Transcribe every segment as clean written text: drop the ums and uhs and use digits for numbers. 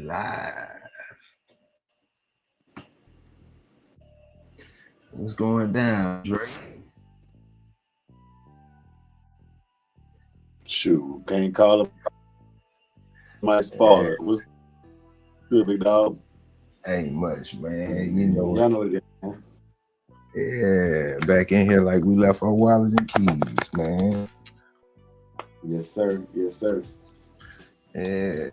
live. What's going down, Drake? Shoot, can't call him my spoiler. What's good, big dog? Ain't much, man. You know, y'all know it is, man. Yeah, back in here like we left our wallets and keys, man. Yes, sir. Yes, sir. Yeah.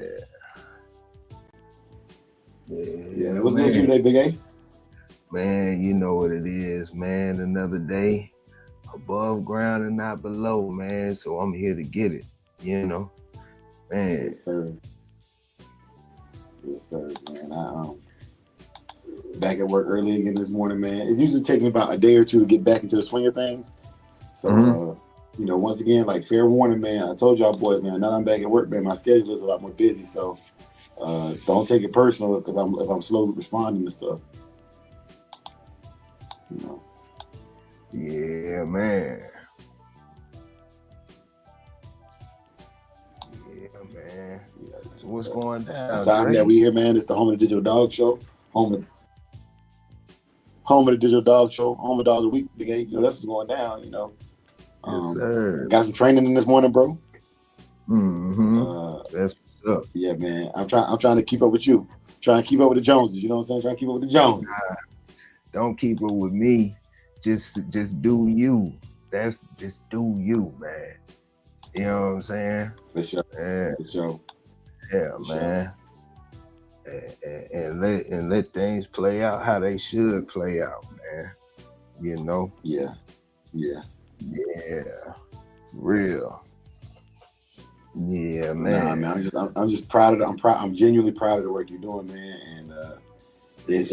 Yeah. What's good with you today, Big A? Man, you know what it is, man. Another day above ground and not below, man. So I'm here to get it, you know. Man. Yes, sir. Yes, sir, man. I back at work early again this morning, man. It usually takes me about a day or two to get back into the swing of things. So, you know, once again, like fair warning, man. I told y'all, boys, man. Now I'm back at work, man. My schedule is a lot more busy, so don't take it personal if I'm slow responding to stuff. You know. Yeah, man. Yeah, man. So what's going down? Aside from that, we here, man. It's the Home of the Digital Dog Show. Home of the Digital Dog Show. Home of Dog of the Week. Big A. You know, that's what's going down. You know. Yes, sir. Got some training in this morning, bro. That's what's up. Yeah, man. I'm trying to keep up with you. Trying to keep up with the Joneses. You know what I'm saying? Trying to keep up with the Joneses. Don't keep up with me. Just do you. That's just do you, man. You know what I'm saying? For sure. Yeah. For sure. Yeah, For man. Sure. And let things play out how they should play out, man. You know? Yeah. Yeah. Yeah. For real. Yeah, man. Nah, man. I'm just proud of I'm genuinely proud of the work you're doing, man. And if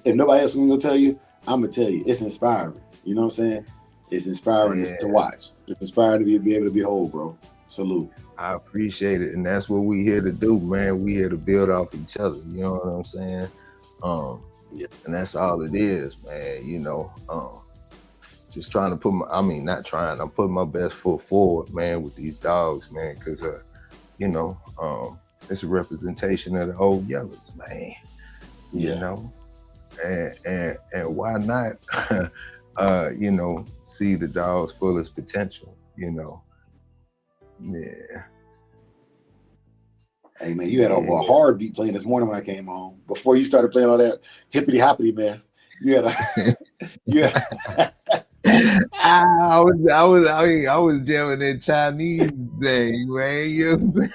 nobody else is gonna tell you, I'm gonna tell you, it's inspiring. You know what I'm saying? It's inspiring to watch. It's inspiring to be able to behold, bro. Salute. I appreciate it, and that's what we here to do, man. We here to build off each other. You know what I'm saying? Yeah. And that's all it is, man. You know, just trying to I'm putting my best foot forward, man, with these dogs, man, because you know, it's a representation of the old yellows, man. You know, and why not you know, see the dog's fullest potential, you know. Yeah. Hey man, you had a hard beat playing this morning when I came home. Before you started playing all that hippity hoppity mess, you had I was jamming in Chinese day, man. You know what I'm saying?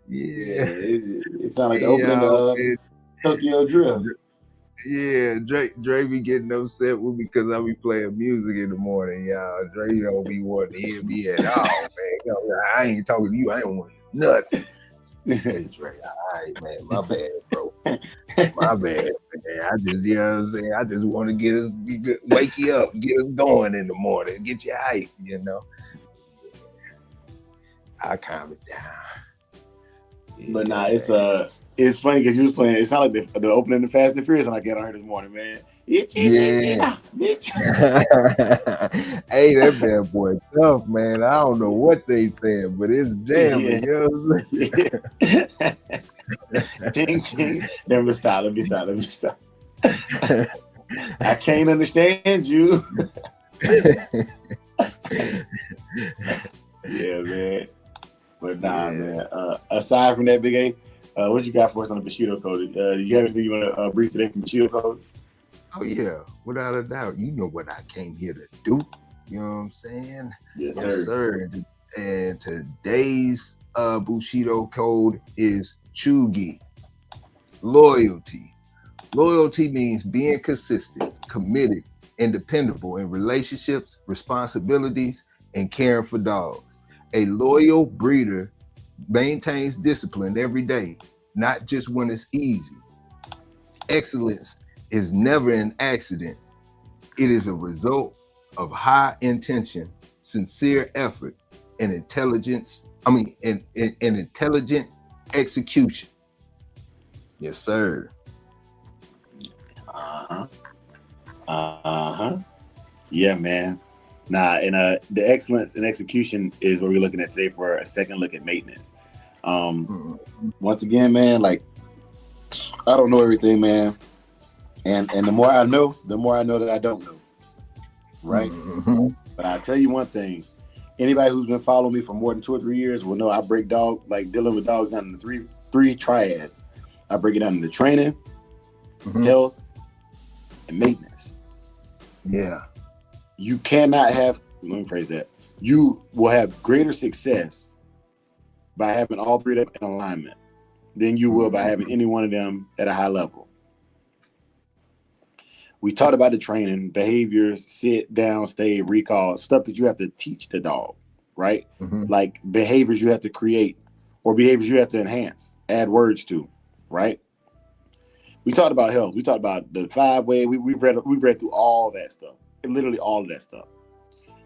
It sounded like the opening of Tokyo Drift. Yeah, Dre be getting upset with me because I be playing music in the morning, y'all. Dre don't be wanting to hear me at all, man. You know, I ain't talking to you. I ain't want nothing. Hey, Dre, all right, man. My bad, bro. My bad, man. I just, you know what I'm saying? I just want to wake you up, get us going in the morning, get you hype, you know. I calm it down. Yeah. But nah, it's funny because you was playing. It sounded like the opening of Fast and Furious when I got on here this morning, man. Hey, that bad boy tough, man. I don't know what they saying, but it's jamming. You know what I'm saying? Ting, ting. Let me stop. I can't understand you. Yeah, man. But nah, man. Aside from that, Big A, what you got for us on the Bushido Code? You have anything you want to brief today from Bushido Code? Oh yeah, without a doubt. You know what I came here to do. You know what I'm saying? Yes, sir. And today's Bushido Code is Chugi. Loyalty. Loyalty means being consistent, committed, and dependable in relationships, responsibilities, and caring for dogs. A loyal breeder maintains discipline every day, not just when it's easy. Excellence is never an accident. It is a result of high intention, sincere effort, and intelligent execution. Yes, sir. Yeah, man. Nah, and the excellence in execution is what we're looking at today for a second look at maintenance. Once again, man, like I don't know everything, man. And the more I know that I don't know. Right? But I tell you one thing. Anybody who's been following me for more than 2 or 3 years will know I break dealing with dogs down into three triads. I break it down into training, health, and maintenance. Yeah. You cannot have, let me phrase that. You will have greater success by having all three of them in alignment than you will by having any one of them at a high level. We talked about the training, behaviors, sit, down, stay, recall, stuff that you have to teach the dog, right? Like behaviors you have to create or behaviors you have to enhance, add words to, right? We talked about health. We talked about the 5-way. We've read through all that stuff, literally all of that stuff.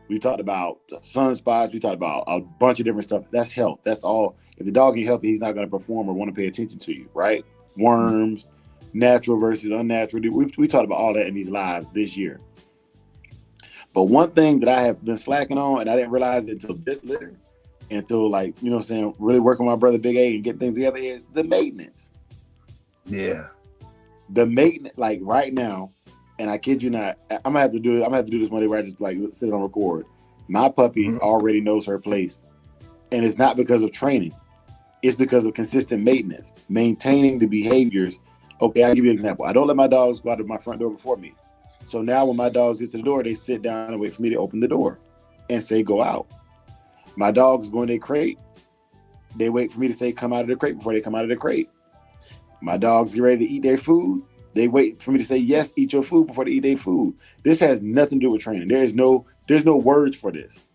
We talked about sunspots. We talked about a bunch of different stuff. That's health. That's all. If the dog ain't healthy, he's not going to perform or want to pay attention to you, right? Worms, natural versus unnatural. We talked about all that in these lives this year. But one thing that I have been slacking on, and I didn't realize it until this litter, until like, you know what I'm saying, really working with my brother Big A and get things together, is the maintenance. Yeah. The maintenance, like right now, and I kid you not, I'm gonna have to do this Monday where I just like sit on record. My puppy already knows her place. And it's not because of training. It's because of consistent maintenance, maintaining the behaviors. Okay, I'll give you an example. I don't let my dogs go out of my front door before me. So now when my dogs get to the door, they sit down and wait for me to open the door and say, go out. My dogs go in their crate. They wait for me to say, come out of the crate before they come out of the crate. My dogs get ready to eat their food. They wait for me to say, yes, eat your food before they eat their food. This has nothing to do with training. There's no words for this.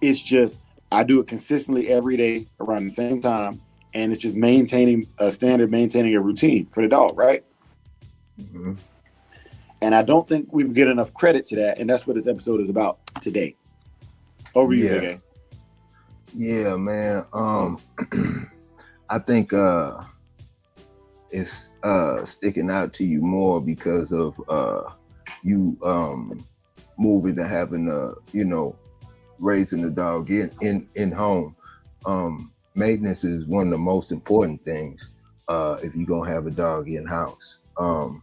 It's just, I do it consistently every day around the same time. And it's just maintaining a standard, maintaining a routine for the dog, right? And I don't think we get enough credit to that. And that's what this episode is about today. Over you, Big A. Yeah, man. I think it's sticking out to you more because of you moving to having raising the dog in home. Maintenance is one of the most important things if you're gonna have a dog in house. And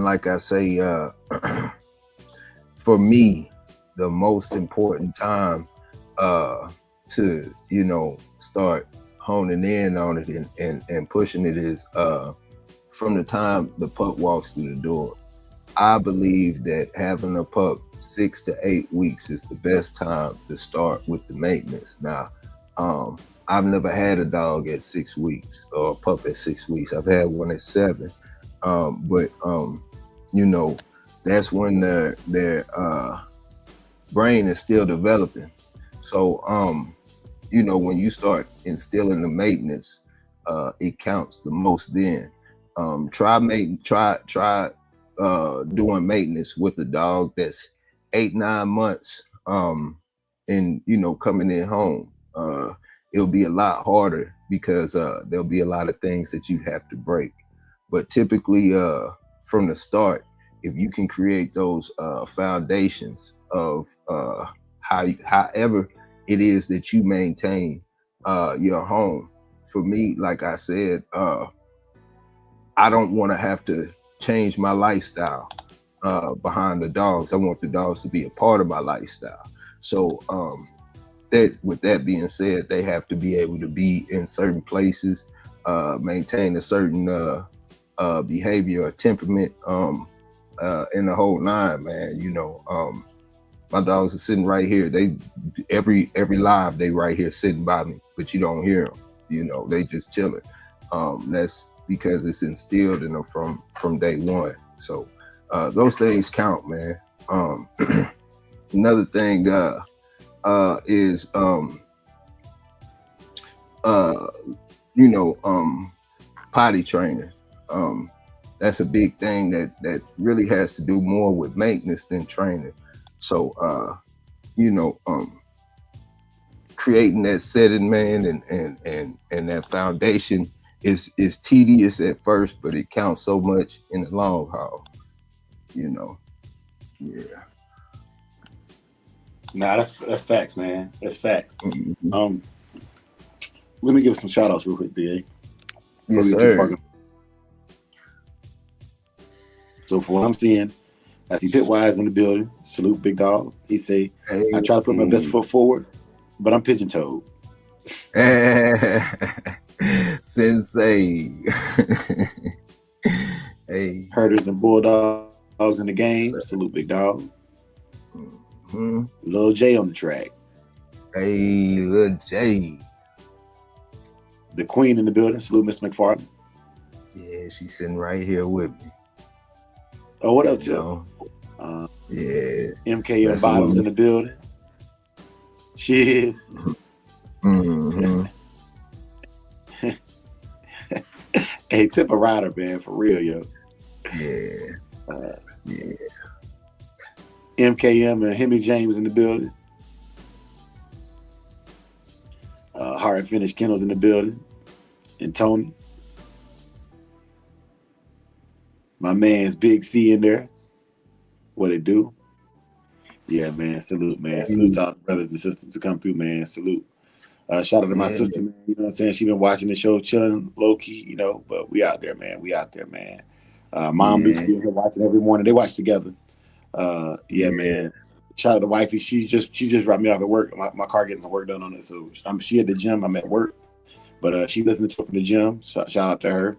like I say, for me, the most important time to start honing in on it and pushing it is from the time the pup walks through the door. I believe that having a pup 6 to 8 weeks is the best time to start with the maintenance. Now, I've never had a dog at 6 weeks or a pup at 6 weeks. I've had one at 7, but that's when their brain is still developing. So, when you start instilling the maintenance, it counts the most. Then try doing maintenance with a dog that's 8-9 months and coming in home. It'll be a lot harder because there'll be a lot of things that you have to break. But typically from the start, if you can create those foundations of however it is that you maintain your home. For me, like I said, I don't want to have to change my lifestyle behind the dogs. I want the dogs to be a part of my lifestyle. So with that being said, they have to be able to be in certain places, maintain a certain behavior or temperament in the whole line, man. My dogs are sitting right here. They every live they right here sitting by me, but you don't hear them. They just chilling. That's because it's instilled in them from day one. So those things count, man. Another thing is potty training. That's a big thing that really has to do more with maintenance than training. So, creating that setting, man, and that foundation is tedious at first, but it counts so much in the long haul. Yeah. Nah, that's facts, man. That's facts. Let me give some shout outs real quick, BA. Yes, sir. So for what I'm seeing, I see Pitwise in the building. Salute, big dog. He say, Hey. I try to put my best foot forward, but I'm pigeon-toed. Sensei. Hey. Herders and Bulldogs in the game. Yes, salute, big dog. Mm-hmm. Lil J on the track. Hey, Lil J. The Queen in the building. Salute, Miss McFarland. Yeah, she's sitting right here with me. Oh, what up, Chip? Yeah. MKM Bottoms in the building. She is. Mm-hmm. Hey, Tip a rider, man, for real, yo. Yeah. Yeah. MKM and Hemi James in the building. Hard Finish Kennels in the building. And Tony. My man's Big C in there. What it do? Yeah, man. Salute, man. Salute to all the brothers and sisters to come through, man. Salute. Shout out to my sister, man. You know what I'm saying? She been watching the show, chilling low key, you know. But we out there, man. We out there, man. Mom be here watching every morning. They watch together. Man. Shout out to wifey. She just dropped me off at work. My car getting some work done on it. So she at the gym. I'm at work, but she listening to it from the gym. So shout out to her.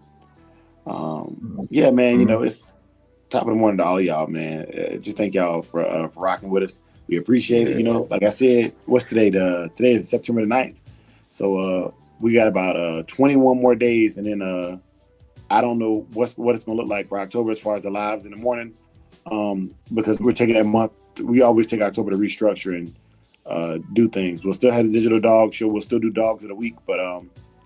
Yeah, man. You know, it's top of the morning to all of y'all, man. Just thank y'all for rocking with us. We appreciate it. You know, like I said, what's today? Today is September the 9th. So we got about 21 more days, and then I don't know what it's gonna look like for October as far as the lives in the morning. Because we're taking that month. We always take October to restructure and do things. We'll still have the digital dog show. We'll still do dogs of the week. But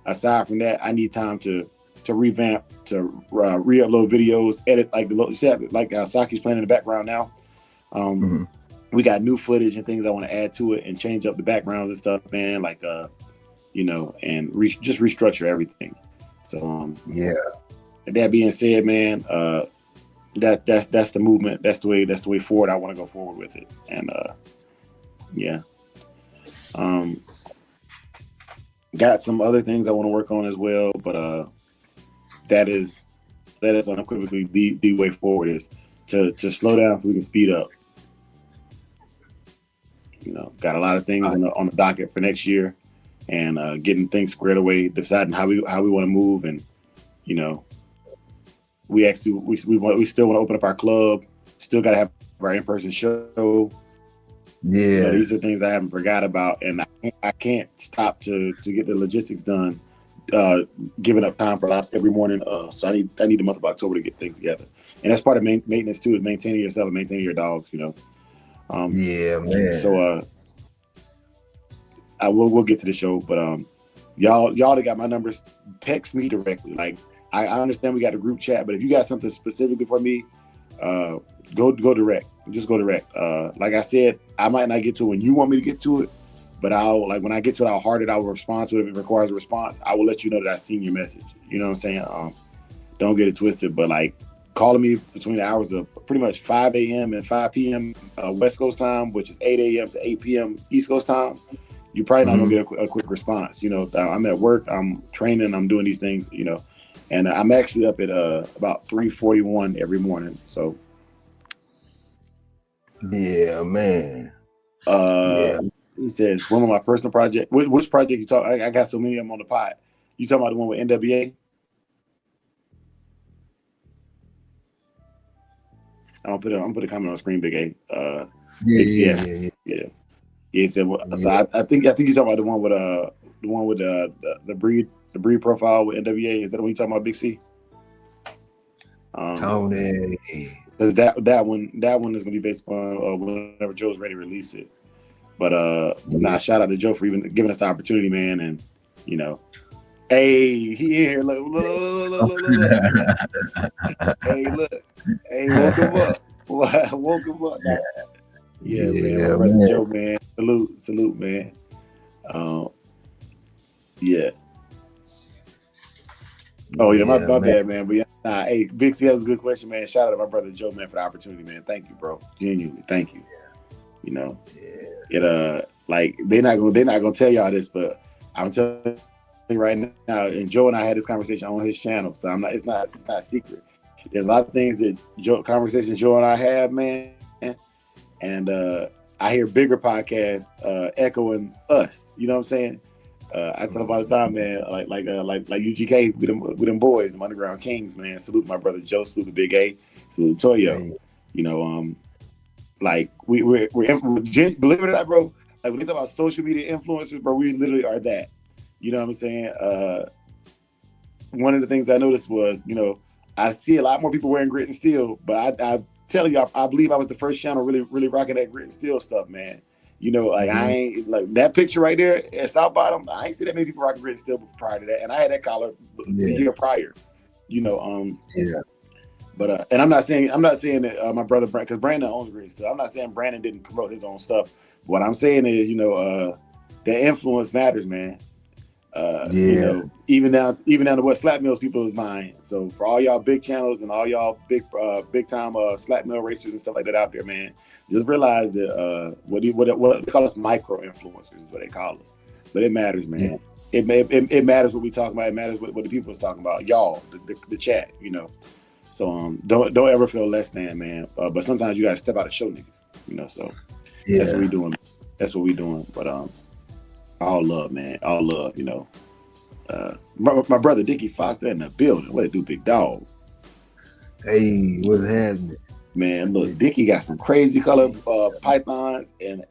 aside from that, I need time to revamp, to re-upload videos, edit like Saki's playing in the background now. We got new footage and things I want to add to it and change up the backgrounds and stuff, man. Like you know, and just restructure everything. So that being said, man, that's the movement. That's the way forward. I want to go forward with it. And got some other things I want to work on as well, but that is unequivocally the way forward, is to slow down so we can speed up. You know, got a lot of things on the docket for next year, and getting things squared away, deciding how we want to move, and you know, we still want to open up our club. Still got to have our in-person show. Yeah, you know, these are things I haven't forgot about, and I can't stop to get the logistics done. Giving up time for us every morning. So I need the month of October to get things together, and that's part of maintenance too, is maintaining yourself and maintaining your dogs. You know. Man. So we'll get to the show, but y'all that got my numbers, text me directly. Like I understand we got a group chat, but if you got something specifically for me, go direct. Just go direct. Like I said, I might not get to it when you want me to get to it, but when I get to it, I'll heart it. I will respond to it if it requires a response. I will let you know that I seen your message. You know what I'm saying? Don't get it twisted, but like calling me between the hours of pretty much 5 a.m. and 5 p.m. West Coast time, which is 8 a.m. to 8 p.m. East Coast time, you're probably not gonna get a quick response. You know, I'm at work, I'm training, I'm doing these things, you know, and I'm actually up at about 3:41 every morning. So yeah, man. He says, one of my personal project. Which project you talk? I got so many of them on the pod. You talking about the one with NWA? I'm gonna put a comment on the screen, Big A. Yeah. He said, so I think you're talking about the one with the breed profile with NWA. Is that the one you talking about, Big C? Tony. Because that one is gonna be based on whenever Joe's ready to release it. But shout out to Joe for even giving us the opportunity, man. And you know, hey, he in here. Look. Hey, look. Hey, woke him up. Woke him up. Yeah, man. My brother Joe, man. Salute, man. Yeah. Oh yeah, my bad, man. But yeah, hey, Big C, that was a good question, man. Shout out to my brother Joe, man, for the opportunity, man. Thank you, bro. Genuinely, thank you. You know, it like they're not gonna tell y'all this, but I'm telling right now, and Joe and I had this conversation on his channel, so it's not secret. There's a lot of things that conversations Joe and I have, man, and I hear bigger podcasts echoing us. You know what I'm saying? I tell them all the time, man. Like UGK with them boys, them Underground Kings, man. Salute my brother Joe. Salute the Big A. Salute Toyo. Hey. You know, like we're believe it or not, bro. Like when they talk about social media influencers, bro, we literally are that. You know what I'm saying? One of the things I noticed was, you know, I see a lot more people wearing grit and steel, but I tell you, I believe I was the first channel really rocking that grit and steel stuff, man. You know, like I ain't like that picture right there at South Bottom. I ain't see that many people rocking grit and steel prior to that, and I had that collar the year prior. You know, But and I'm not saying that my brother Brandon, because Brandon owns grit and steel. I'm not saying Brandon didn't promote his own stuff. What I'm saying is, you know, that influence matters, man. You know, even down to what slap mills people's mind. So for all y'all big channels and all y'all big time slap mill racers and stuff like that out there, man, just realize that what they call us micro influencers is what they call us. But it matters, man. It matters what we talk about. It matters what the people is talking about. Y'all, the chat, you know. So don't ever feel less than, man. But sometimes you gotta step out and show niggas, you know. So that's what we doing. That's what we doing. But all love, man. All love, you know. My brother Dickie Foster in the building. What it do, big dog? Hey, what's happening? Man, look, Dickie got some crazy color pythons, and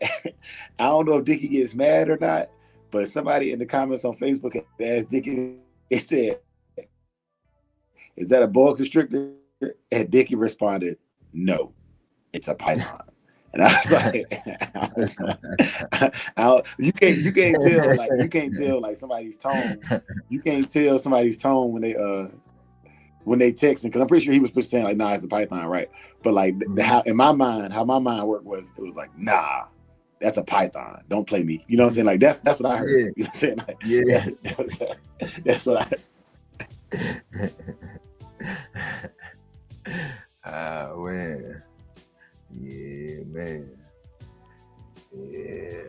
I don't know if Dickie gets mad or not, but somebody in the comments on Facebook asked Dickie, it said, "Is that a boa constrictor?" And Dickie responded, "No, it's a python." And I was like, you can't tell like somebody's tone. You can't tell somebody's tone when they texting, because I'm pretty sure he was saying like, "Nah, it's a python," right? But like how my mind worked was, it was like, "Nah, that's a python. Don't play me." You know what I'm saying? Like that's what I heard. You know what I'm saying? Like, that's what I. Oh man. Yeah, man. Yeah.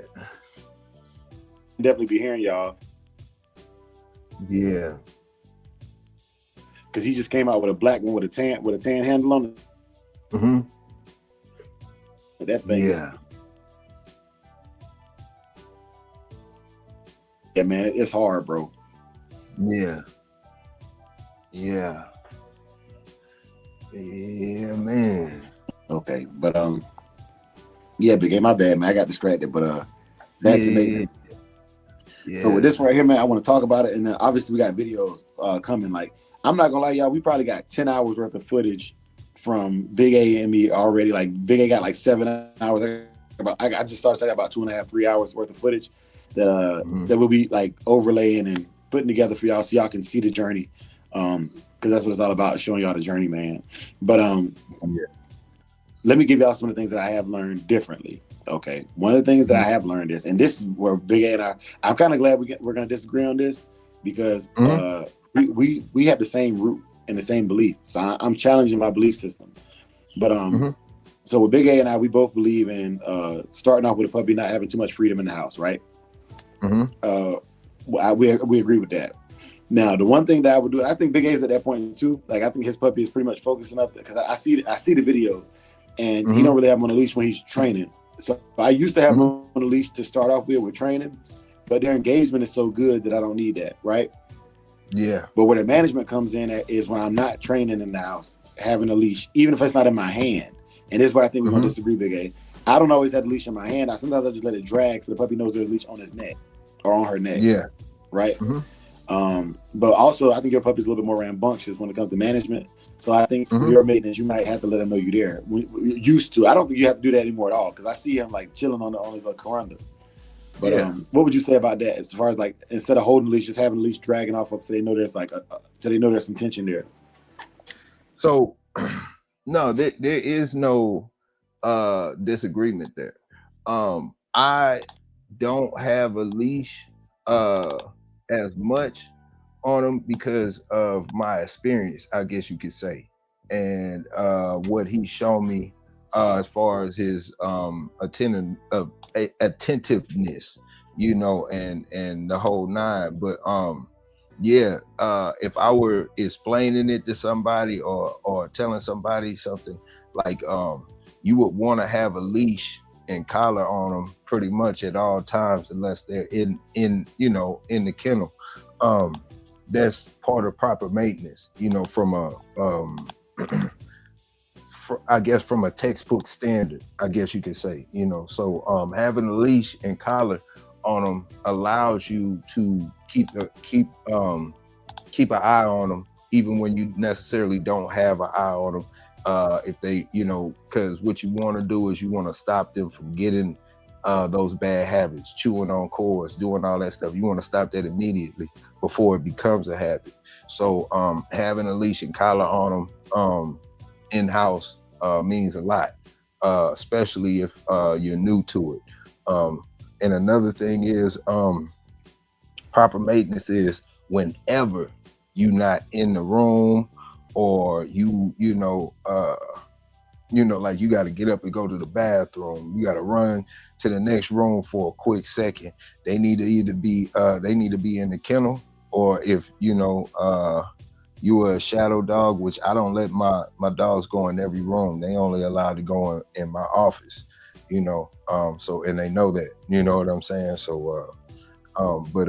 Definitely be hearing y'all. Yeah. Because he just came out with a black one with a tan handle on it. Mm-hmm. That thing. Yeah. Yeah, man, it's hard, bro. Yeah. Yeah. Yeah, man. Okay, but yeah, Big A, my bad, man. I got distracted, but back to maintenance. Yeah. So with this right here, man, I want to talk about it, and then obviously we got videos coming. Like, I'm not gonna lie, y'all, we probably got 10 hours worth of footage from Big A and me already. Like, Big A got like 7 hours. I just started saying about 2.5, 3 hours worth of footage that that we'll be like overlaying and putting together for y'all, so y'all can see the journey. Because that's what it's all about, showing y'all the journey, man. But let me give y'all some of the things that I have learned differently. Okay, one of the things that I have learned is, and this is where Big A and I'm kind of glad we're going to disagree on this, because we have the same root and the same belief. So I'm challenging my belief system. But so with Big A and I, we both believe in starting off with a puppy not having too much freedom in the house, right? We agree with that. Now, the one thing that I would do, I think Big A's at that point too. Like, I think his puppy is pretty much focused enough, because I see the videos, and he don't really have him on a leash when he's training. So I used to have him on a leash to start off with training, but their engagement is so good that I don't need that, right? Yeah. But where the management comes in at is when I'm not training in the house, having a leash, even if it's not in my hand. And this is where I think we're gonna disagree, Big A. I don't always have the leash in my hand. Sometimes I just let it drag so the puppy knows there's a leash on his neck or on her neck. Yeah. Right. But also, I think your puppy's a little bit more rambunctious when it comes to management. So I think for your maintenance, you might have to let him know you're there. We used to. I don't think you have to do that anymore at all, because I see him like chilling on his little corunda. But what would you say about that, as far as like, instead of holding the leash, just having the leash dragging off up so they know there's like so they know there's some tension there? So no, there is no disagreement there. I don't have a leash as much on him because of my experience, I guess you could say, and what he's shown me as far as his attentiveness, you know, and the whole nine. But yeah, if I were explaining it to somebody or telling somebody something like, you would want to have a leash and collar on them pretty much at all times, unless they're in in the kennel. That's part of proper maintenance, from a I guess from a textbook standard, I guess you could say, so having a leash and collar on them allows you to keep an eye on them, even when you necessarily don't have an eye on them. If they, because what you want to do is you want to stop them from getting those bad habits, chewing on cords, doing all that stuff. You want to stop that immediately before it becomes a habit. So having a leash and collar on them in-house means a lot, especially if you're new to it. And another thing is, proper maintenance is whenever you're not in the room, or like you got to get up and go to the bathroom, you got to run to the next room for a quick second. They need to either be in the kennel, or if you are a shadow dog, which I don't let my dogs go in every room. They only allowed to go in my office, so, and they know that, you know what I'm saying? So, but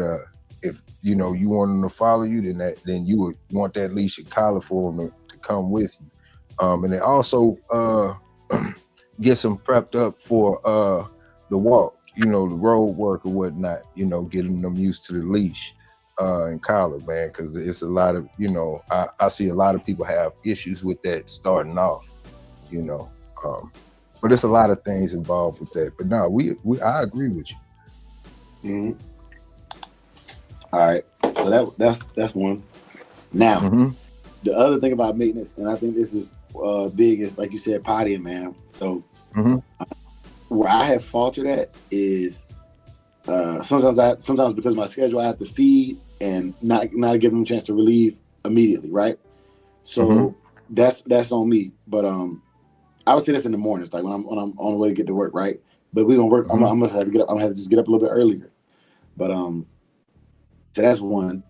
if, you want them to follow you, then you would want that leash and collar for them to come with you. And it also gets them prepped up for the walk, the road work or whatnot, getting them used to the leash and collar, man, because it's a lot of, I see a lot of people have issues with that starting off, but it's a lot of things involved with that. But no, I agree with you. Mm-hmm. All right, so that's one. Now, the other thing about maintenance, and I think this is big, is like you said, pottying, man. So where I have faltered at is sometimes because of my schedule, I have to feed and not give them a chance to relieve immediately, right? So that's on me. But I would say that's in the mornings, like when I'm on the way to get to work, right? But we're gonna work. I'm gonna have to get up. I'm gonna have to just get up a little bit earlier. But so that's one.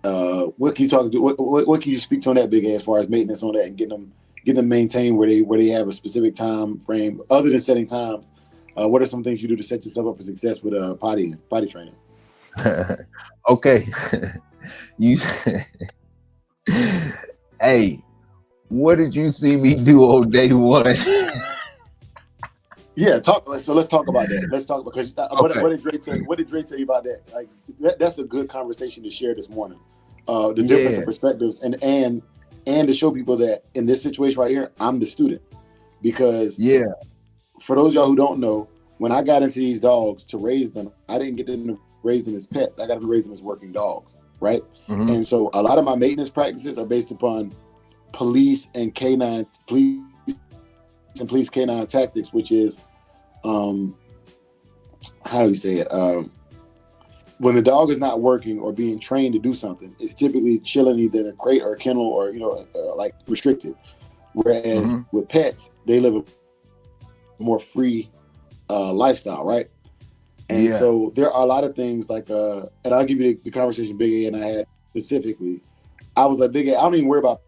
What can you talk to? What can you speak to on that, Big A, as far as maintenance on that and getting them maintained where they have a specific time frame other than setting times? What are some things you do to set yourself up for success with potty training? Okay, you hey, what did you see me do on day one? Yeah, so let's talk about that. Let's talk because Okay. what did Dre tell you about that? Like that's a good conversation to share this morning. The difference in perspectives and to show people that in this situation right here, I'm the student. Because for those of y'all who don't know, when I got into these dogs to raise them, I didn't get them to raise them as pets. I got them to raise them as working dogs, right? And so a lot of my maintenance practices are based upon police canine tactics, which is how do we say it? When the dog is not working or being trained to do something, it's typically chilling either in a crate or a kennel or like restricted. Whereas with pets, they live a more free lifestyle, right? And so there are a lot of things like, and I'll give you the conversation Big A and I had specifically. I was like, Big A, I don't even worry about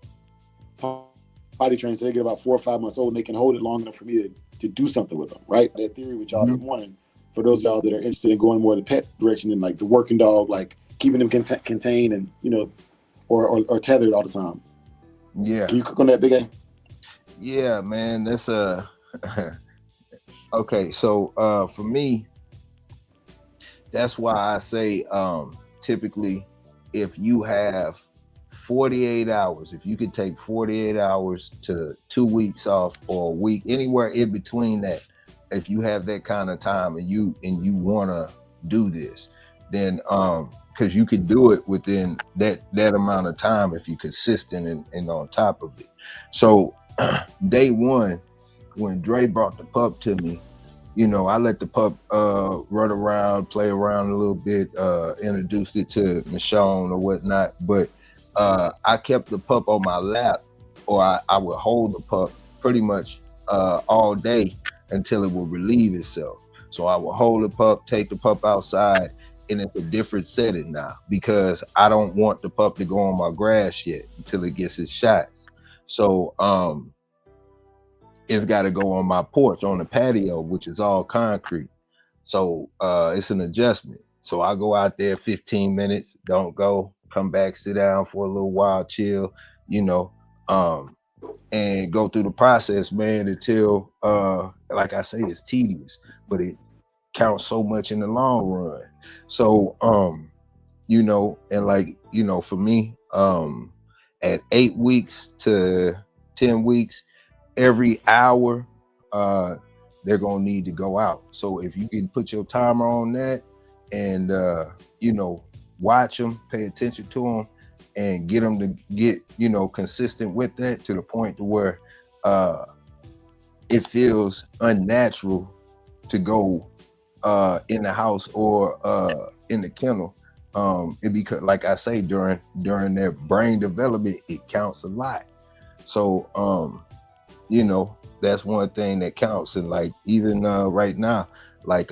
potty training until they get about 4 or 5 months old and they can hold it long enough for me to do something with them, right? That theory with y'all this morning, for those of y'all that are interested in going more the pet direction than like the working dog, like keeping them contained and, or tethered all the time. Yeah. Can you cook on that, Big A? Yeah, man, that's okay. So for me, that's why I say typically if you have 48 hours, if you could take 48 hours to 2 weeks off or a week, anywhere in between that, if you have that kind of time and you want to do this, then because you could do it within that amount of time if you're consistent and on top of it. So day one, when Dre brought the pup to me, I let the pup run around, play around a little bit, introduced it to Michonne or whatnot, but I kept the pup on my lap, or I would hold the pup pretty much all day until it would relieve itself. So I would hold the pup, take the pup outside, and it's a different setting now because I don't want the pup to go on my grass yet until it gets its shots. So it's got to go on my porch on the patio, which is all concrete. So it's an adjustment. So I go out there 15 minutes, don't go, come back, sit down for a little while, chill, you know, and go through the process, man, until like I say, it's tedious, but it counts so much in the long run. So you know, and like, you know, for me, at 8 weeks to 10 weeks, every hour they're gonna need to go out. So if you can put your timer on that and you know, watch them, pay attention to them, and get them to get, you know, consistent with that to the point to where it feels unnatural to go in the house or in the kennel. It because, like I say, during their brain development, it counts a lot. So you know, that's one thing that counts. And like even right now, like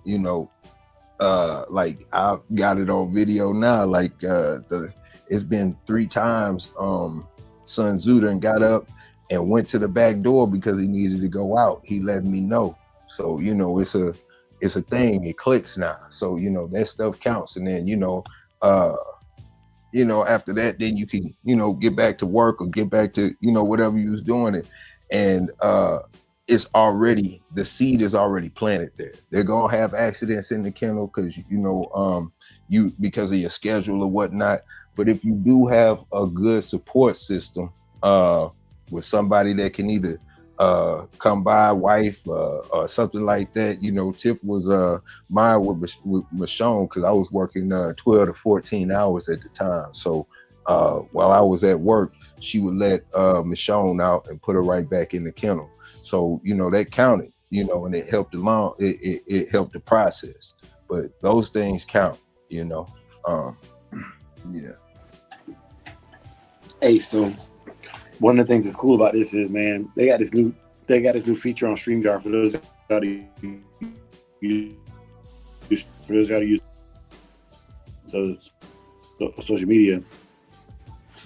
you know, like I got it on video now, like it's been 3 times son Zudan got up and went to the back door because he needed to go out. He let me know. So you know, it's a thing, it clicks now. So you know, that stuff counts. And then you know, after that, then you can, you know, get back to work or get back to, you know, whatever you was doing it. And it's already, the seed is already planted there. They're gonna have accidents in the kennel because, you know, you, because of your schedule or whatnot. But if you do have a good support system with somebody that can either come by, wife or something like that, you know, Tiff was mine with Michonne because I was working 12 to 14 hours at the time. So while I was at work, she would let Michonne out and put her right back in the kennel. So, you know, that counted, you know, and it helped along, it helped the process. But those things count, you know. Yeah. Hey, so one of the things that's cool about this is, man, they got this new feature on StreamYard for those how to use social media,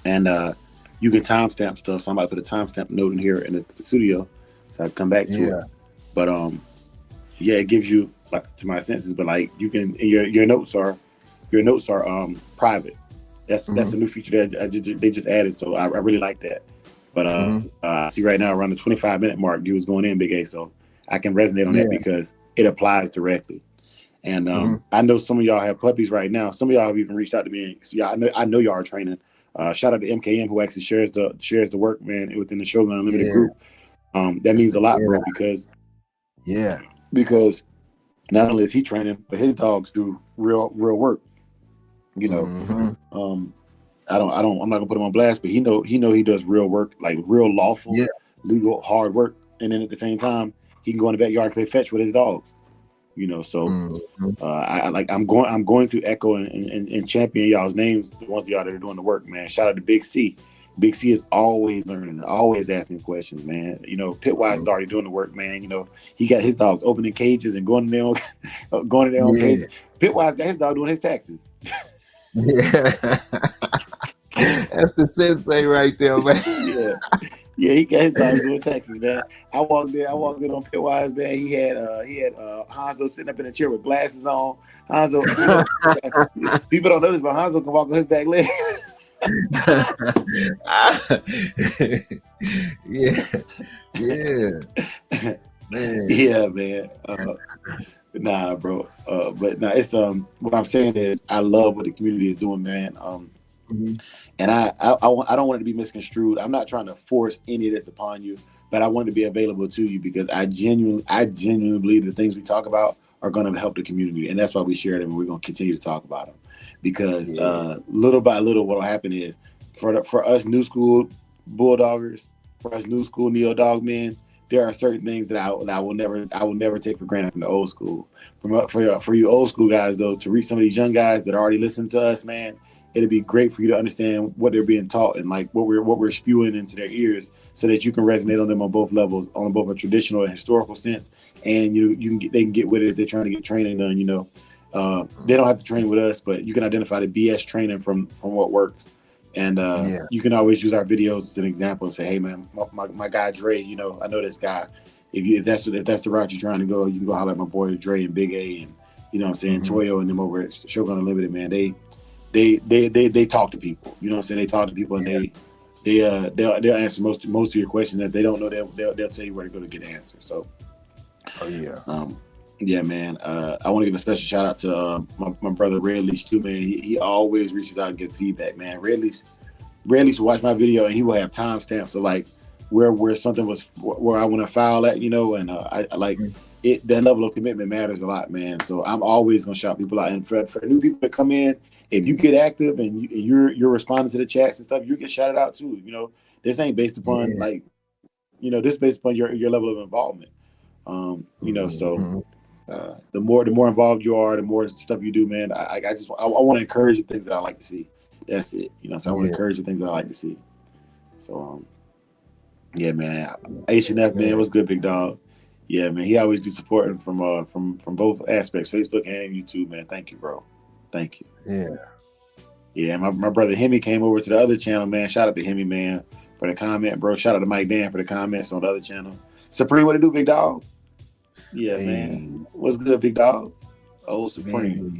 and you can timestamp stuff. Somebody put a timestamp note in here in the studio, so I come back to it. But yeah, it gives you, like, to my senses, but like you can, your notes are private. That's a new feature that they just added, so I really like that. But I see right now around the 25-minute mark, you was going in, Big A, so I can resonate on that because it applies directly. And I know some of y'all have puppies right now. Some of y'all have even reached out to me. So I know y'all are training. Shout out to MKM, who actually shares the work, man, within the Shogun Unlimited group. That means a lot, bro, because not only is he training, but his dogs do real work. You know, I'm not gonna put him on blast, but he know he does real work, like real lawful, legal, hard work, and then at the same time he can go in the backyard and play fetch with his dogs. You know, so I'm going to echo and champion y'all's names, the ones of y'all that are doing the work, man. Shout out to Big C. Big C is always learning, always asking questions, man. You know, Pitwise is already doing the work, man. You know, he got his dogs opening cages and going in their own cages. Pitwise got his dog doing his taxes. Yeah. That's the sensei right there, man. Yeah, he got his dogs doing taxes, man. I walked in on Pitwise, man. He had Hanzo sitting up in a chair with glasses on. Hanzo, people don't know this, but Hanzo can walk on his back leg. Man. Yeah, man. Nah, bro. But nah, it's what I'm saying is I love what the community is doing, man. And I don't want it to be misconstrued. I'm not trying to force any of this upon you, but I want it to be available to you because I genuinely believe the things we talk about are going to help the community, and that's why we share them, and we're going to continue to talk about them. Because little by little, what will happen is for us new school bulldoggers, for us new school neo dog men, there are certain things that I will never take for granted from the old school. For you old school guys though, to reach some of these young guys that are already listening to us, man, it'd be great for you to understand what they're being taught and like what we're spewing into their ears, so that you can resonate on them on both levels, on both a traditional and historical sense, and they can get with it if they're trying to get training done, you know. They don't have to train with us, but you can identify the BS training from what works. And you can always use our videos as an example and say, hey man, my guy Dre, you know, I know this guy. If that's the route you're trying to go, you can go holler at my boy Dre and Big A, and you know what I'm saying, Toyo and them over at Shogun Unlimited, man. They talk to people. You know what I'm saying? They talk to people, and they'll answer most of your questions. If they don't know, they'll tell you where to go to get an answer. So, yeah, man. I want to give a special shout out to my brother Red Leash too, man. He always reaches out and gives feedback, man. Red Leash will watch my video and he will have timestamps of like where something was, where I want to file at, you know, and I like it. That level of commitment matters a lot, man. So I'm always gonna shout people out, and for new people that come in, if you get active and you're responding to the chats and stuff, you get shouted out too. You know, this ain't based upon like, you know, this is based upon your level of involvement. You know, so. The more involved you are, the more stuff you do, man. I want to encourage the things that I like to see. That's it, you know. So I want to encourage the things that I like to see. So, yeah, man. H&F, man, what's good, big dog? Yeah, man. He always be supporting from both aspects, Facebook and YouTube, man. Thank you, bro. Thank you. Yeah. My brother Hemi came over to the other channel, man. Shout out to Hemi, man, for the comment, bro. Shout out to Mike Dan for the comments on the other channel. Supreme, what it do, big dog? Yeah, man. What's good, big dog? Old Supreme.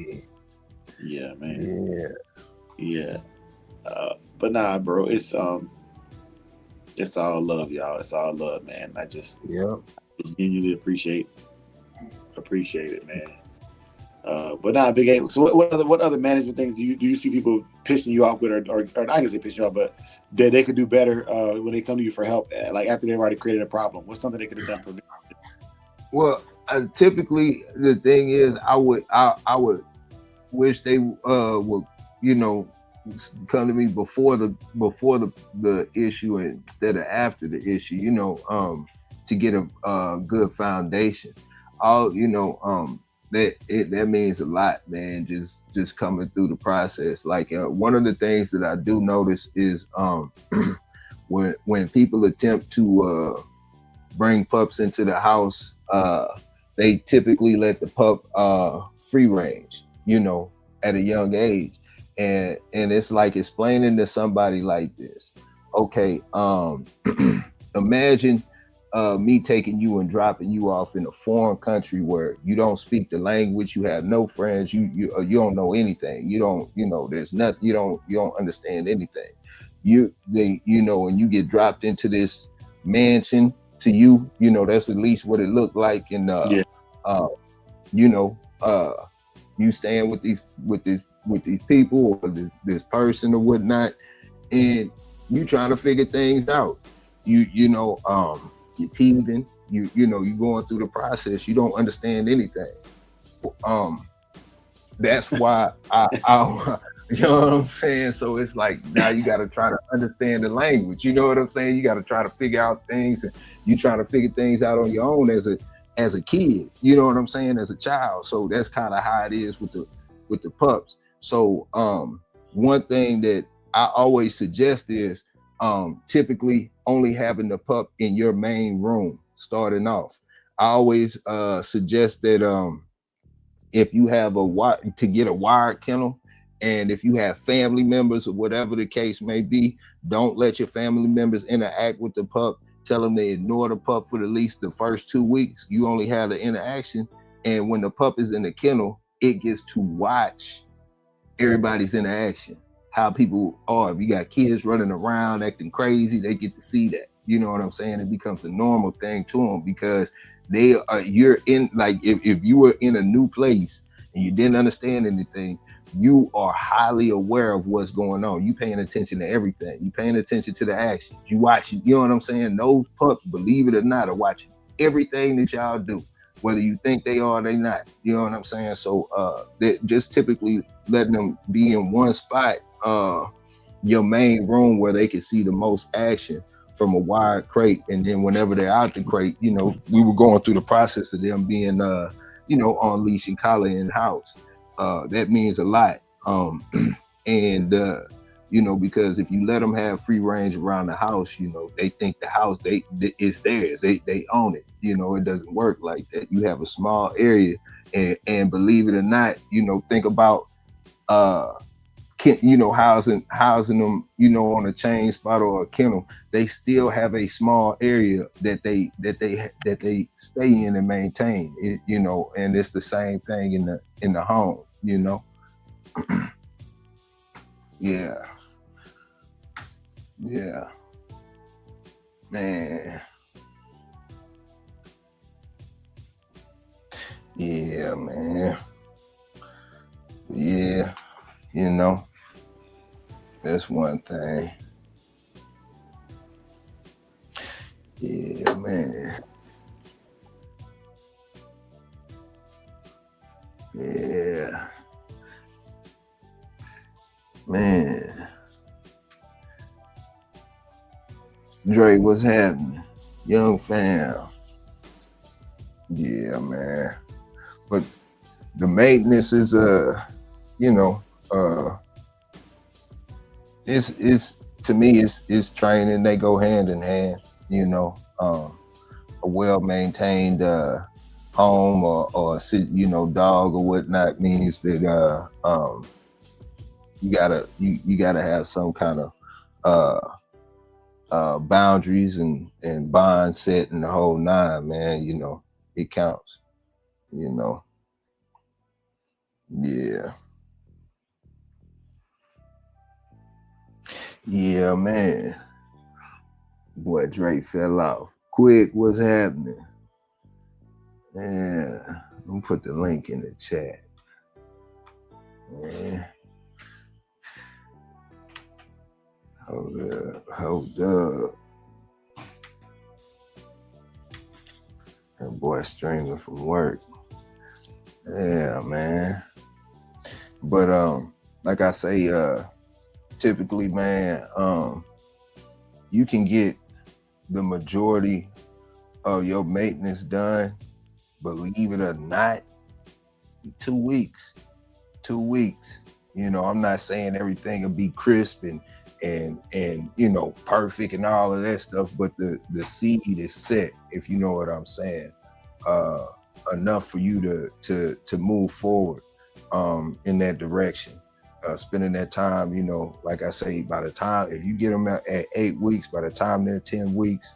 Yeah, man. Yeah. But nah, bro, it's all love, y'all. It's all love, man. I just genuinely appreciate it, man. But nah, Big A. So what other management things do you see people pissing you off with, or not gonna say pissing you off, but that they could do better when they come to you for help, like after they've already created a problem? What's something they could have done for me? Well, typically the thing is, I would wish they would, you know, come to me before the issue instead of after the issue, you know, to get a good foundation. You know, that means a lot, man. Just coming through the process. Like one of the things that I do notice is when people attempt to bring pups into the house, they typically let the pup free range, you know, at a young age. And it's like explaining to somebody like this. Okay, imagine me taking you and dropping you off in a foreign country where you don't speak the language, you have no friends, you don't know anything, you know, there's nothing, you don't understand anything. You know, and you get dropped into this mansion. To you, you know, that's at least what it looked like. And you know, you staying with these people or this person or whatnot, and you trying to figure things out. You know, you're teething. You know, you going through the process. You don't understand anything. That's why I you know what I'm saying? So it's like now you got to try to understand the language. You know what I'm saying? You got to try to figure out things, and you trying to figure things out on your own as a kid. You know what I'm saying? As a child. So that's kind of how it is with the pups. So one thing that I always suggest is typically only having the pup in your main room starting off. I always suggest that if you have to get a wired kennel. And if you have family members or whatever the case may be, don't let your family members interact with the pup. Tell them to ignore the pup for at least the first 2 weeks. You only have the interaction. And when the pup is in the kennel, it gets to watch everybody's interaction, how people are. If you got kids running around acting crazy, they get to see that. You know what I'm saying? It becomes a normal thing to them because you're in, like, if you were in a new place and you didn't understand anything, you are highly aware of what's going on. You paying attention to everything. You paying attention to the action. You watching, you know what I'm saying? Those pups, believe it or not, are watching everything that y'all do, whether you think they are or they not. You know what I'm saying? So they just typically letting them be in one spot, your main room where they can see the most action from a wired crate. And then whenever they're out the crate, you know, we were going through the process of them being, you know, on leash and collar in house. That means a lot. And you know, because if you let them have free range around the house, you know, they think the house it's theirs, they own it. You know, it doesn't work like that. You have a small area, and believe it or not, you know, think about you know, housing them, you know, on a chain spot or a kennel. They still have a small area that they stay in and maintain it, you know, and it's the same thing in the home, you know. Yeah, man. Yeah, man. Yeah, you know, that's one thing. Yeah, man. Yeah, man. Dre, what's happening? Young fam. Yeah, man. But the maintenance is you know, it's to me it's training. They go hand in hand, you know. A well-maintained home or you know, dog or whatnot means that you gotta have some kind of boundaries and bond set and the whole nine, man. You know, it counts, you know. Yeah, man. Boy, Drake fell off quick. What's happening? Yeah, let me put the link in the chat. Yeah. Hold up. That boy streaming from work. Yeah, man. But like I say, typically, man, you can get the majority of your maintenance done, believe it or not, 2 weeks. 2 weeks. You know, I'm not saying everything will be crisp and you know, perfect and all of that stuff, but the seed is set, if you know what I'm saying. Enough for you to move forward in that direction. Spending that time, you know, like I say, by the time, if you get them at 8 weeks, by the time they're 10 weeks,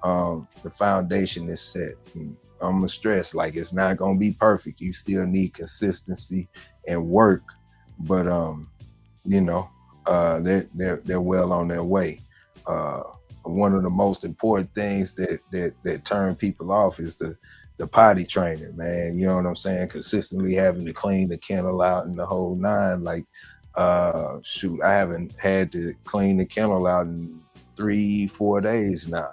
the foundation is set. And I'm gonna stress, like, it's not gonna be perfect. You still need consistency and work, but you know, they're well on their way. One of the most important things that turn people off is the potty training, man. You know what I'm saying? Consistently having to clean the kennel out and the whole nine. Like, shoot, I haven't had to clean the kennel out in 3-4 days now.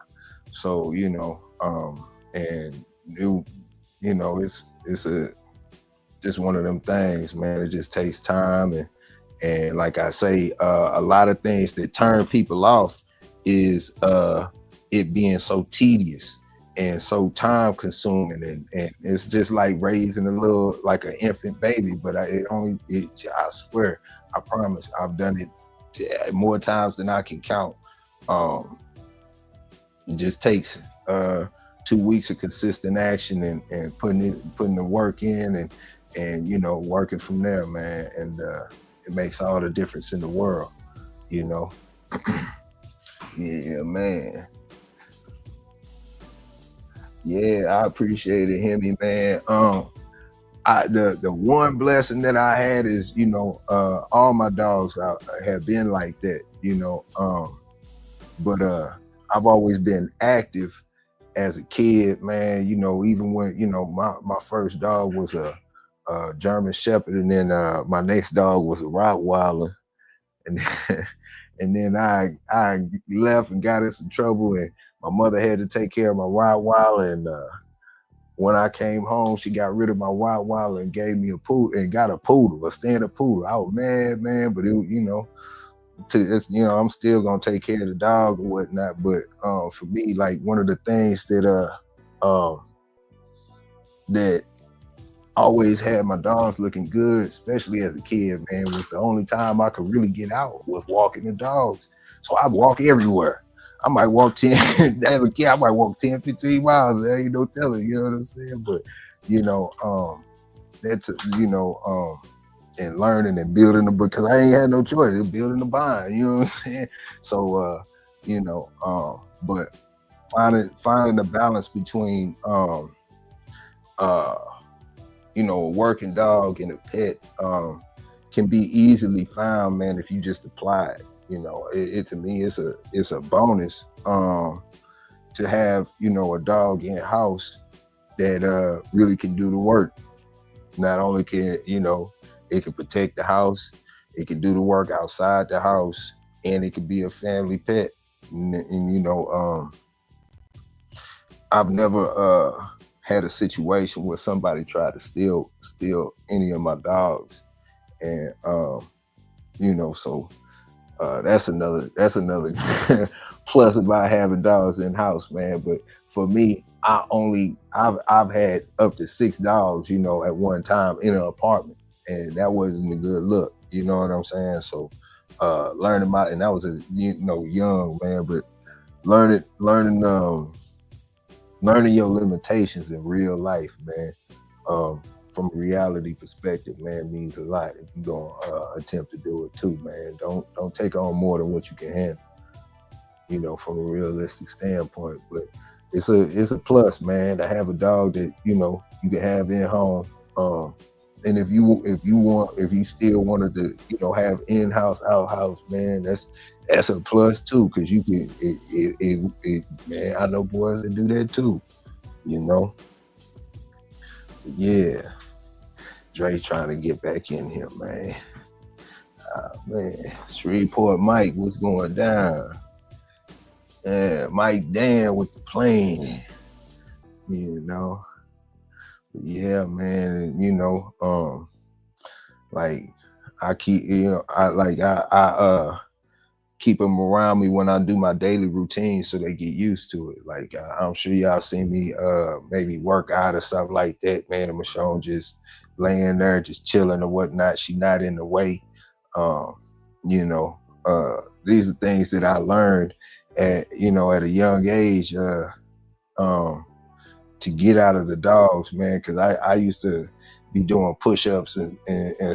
So, you know, and you know, it's just one of them things, man. It just takes time, and like I say, a lot of things that turn people off is it being so tedious and so time consuming, and it's just like raising a little, like an infant baby. But I swear, I promise, I've done it more times than I can count. It just takes 2 weeks of consistent action and putting the work in and you know, working from there, man. And it makes all the difference in the world, you know. Yeah, man. Yeah, I appreciate it, Hemi, man. The one blessing that I had is, you know, all my dogs have been like that, you know. But I've always been active as a kid, man. You know, even when, you know, my first dog was a German Shepherd, and then my next dog was a Rottweiler, and and then I left and got in some trouble, and my mother had to take care of my Rottweiler, and when I came home, she got rid of my Rottweiler and gave me a poodle, and got a poodle, a standard poodle. I was mad, man, but it, you know, you know, I'm still gonna take care of the dog or whatnot. But for me, like, one of the things that that always had my dogs looking good, especially as a kid, man. It was the only time I could really get out was walking the dogs. So I walk everywhere. I might walk 10 as a kid, I might walk 10, 15 miles. There ain't no telling, you know what I'm saying? But you know, that's you know, and learning and building the book, because I ain't had no choice. Building the bond, you know what I'm saying? So you know, but finding the balance between you know, a working dog and a pet can be easily found, man, if you just apply it. You know, it to me it's a bonus to have, you know, a dog in house that really can do the work. Not only can, you know, it can protect the house, it can do the work outside the house, and it can be a family pet. And you know, I've never had a situation where somebody tried to steal any of my dogs, and you know, so that's another plus about having dogs in house, man. But for me, I've had up to 6 dogs, you know, at one time in an apartment, and that wasn't a good look. You know what I'm saying? So learning and that was a, you know, young, man, but learning your limitations in real life, man, from a reality perspective, man, means a lot. If you're gonna attempt to do it too, man, don't take on more than what you can handle, you know, from a realistic standpoint. But it's a plus, man, to have a dog that, you know, you can have in home. And if you still wanted to, you know, have in-house, out-house, man, that's a plus too, because you can man, I know boys that do that too, you know. Yeah, Dre trying to get back in here, man. Man, Shreveport Mike, what's going down? Yeah, Mike Dan with the plane, you know. Yeah, man, and, you know, like I keep, you know, I keep them around me when I do my daily routine, so they get used to it. Like I'm sure y'all seen me maybe work out or stuff like that, man. And Michonne just laying there, just chilling or whatnot. She not in the way. Um, you know, these are things that I learned at, you know, at a young age, to get out of the dogs, man, because I used to be doing push-ups and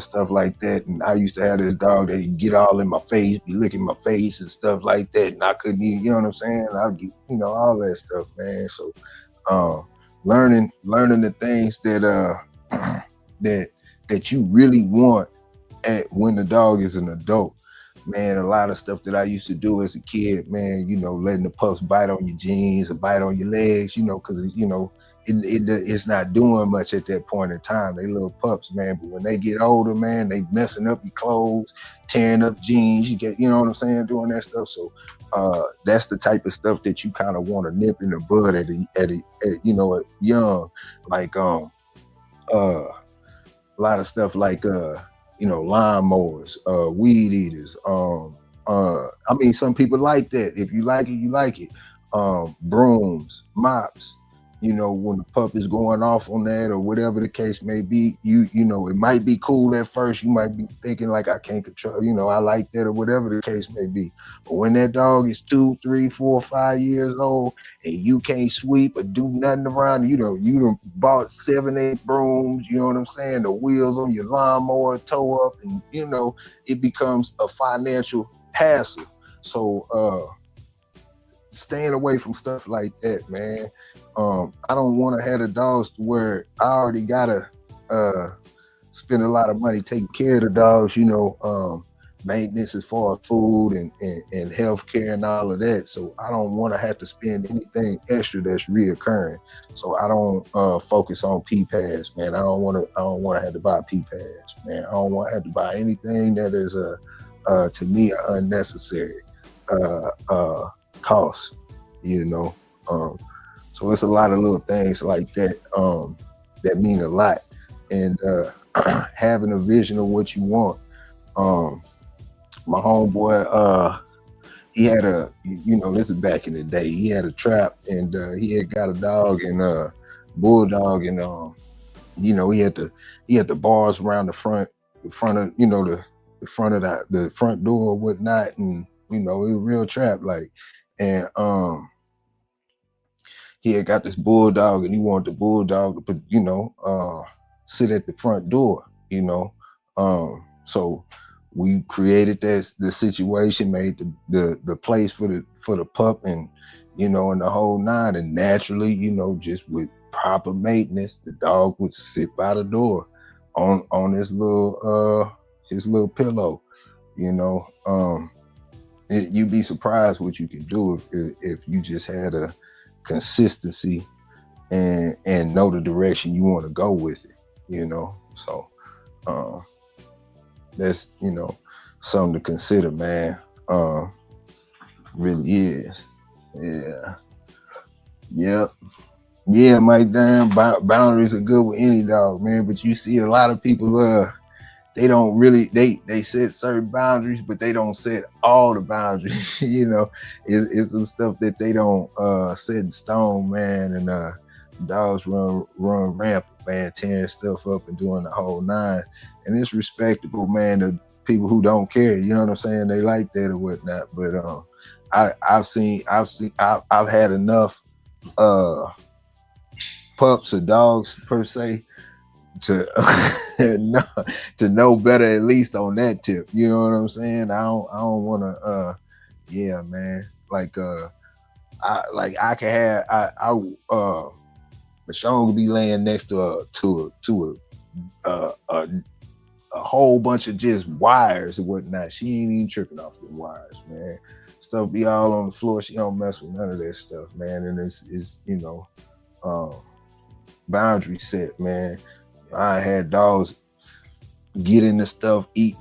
stuff like that, and I used to have this dog that would get all in my face, be licking my face and stuff like that, and I couldn't even, you know what I'm saying? I'd get, you know, all that stuff, man. So learning the things that that you really want when the dog is an adult, man. A lot of stuff that I used to do as a kid, man, you know, letting the pups bite on your jeans or bite on your legs, you know, because, you know, it's not doing much at that point in time. They little pups, man, but when they get older, man, they messing up your clothes, tearing up jeans, you get, you know what I'm saying, doing that stuff. So that's the type of stuff that you kind of want to nip in the bud at you know, at young, like a lot of stuff like you know, lawnmowers, weed eaters. I mean, some people like that. If you like it, you like it. Brooms, mops. You know, when the pup is going off on that or whatever the case may be, you know, it might be cool at first. You might be thinking like, I can't control, you know, I like that or whatever the case may be. But when that dog is 2, 3, 4, 5 years old and you can't sweep or do nothing around, you done bought 7, 8 brooms, you know what I'm saying? The wheels on your lawnmower toe up, and, you know, it becomes a financial hassle. So, staying away from stuff like that, man. I don't want to have the dogs where I already gotta spend a lot of money taking care of the dogs, you know, maintenance as far as food and health care and all of that. So I don't want to have to spend anything extra that's reoccurring. So I don't focus on P-Pads, man. I don't want to have to buy P-Pads, man. I don't want to have to buy anything that is to me unnecessary cost, you know. So it's a lot of little things like that that mean a lot, and having a vision of what you want. My homeboy, he had you know, this is back in the day. He had a trap, and he had got a dog and bulldog, and you know, he had the bars around the front of, you know, the front of the front door or whatnot, and you know, it was real trap like, and he had got this bulldog, and he wanted the bulldog to put, you know, sit at the front door, you know, so we created the situation, made the place for the pup, and you know, and the whole nine, and naturally, you know, just with proper maintenance, the dog would sit by the door on his little pillow, you know. You'd be surprised what you can do if you just had a consistency and know the direction you want to go with it, you know. So that's, you know, something to consider, man. Really is. Yeah. Yep. Yeah, Mike, damn, boundaries are good with any dog, man. But you see a lot of people, they don't really, they set certain boundaries, but they don't set all the boundaries. You know, it's some stuff that they don't set in stone, man. And dogs run rampant, man, tearing stuff up and doing the whole nine. And it's respectable, man, to people who don't care. You know what I'm saying? They like that or whatnot. But I've had enough pups or dogs per se to to know better, at least on that tip. You know what I'm saying? I don't want to yeah, man, like I can have Michonne could be laying next to a whole bunch of just wires and whatnot. She ain't even tripping off the wires, man. Stuff be all on the floor. She don't mess with none of that stuff, man. And it's you know, boundary set, man. I had dogs get into stuff, eat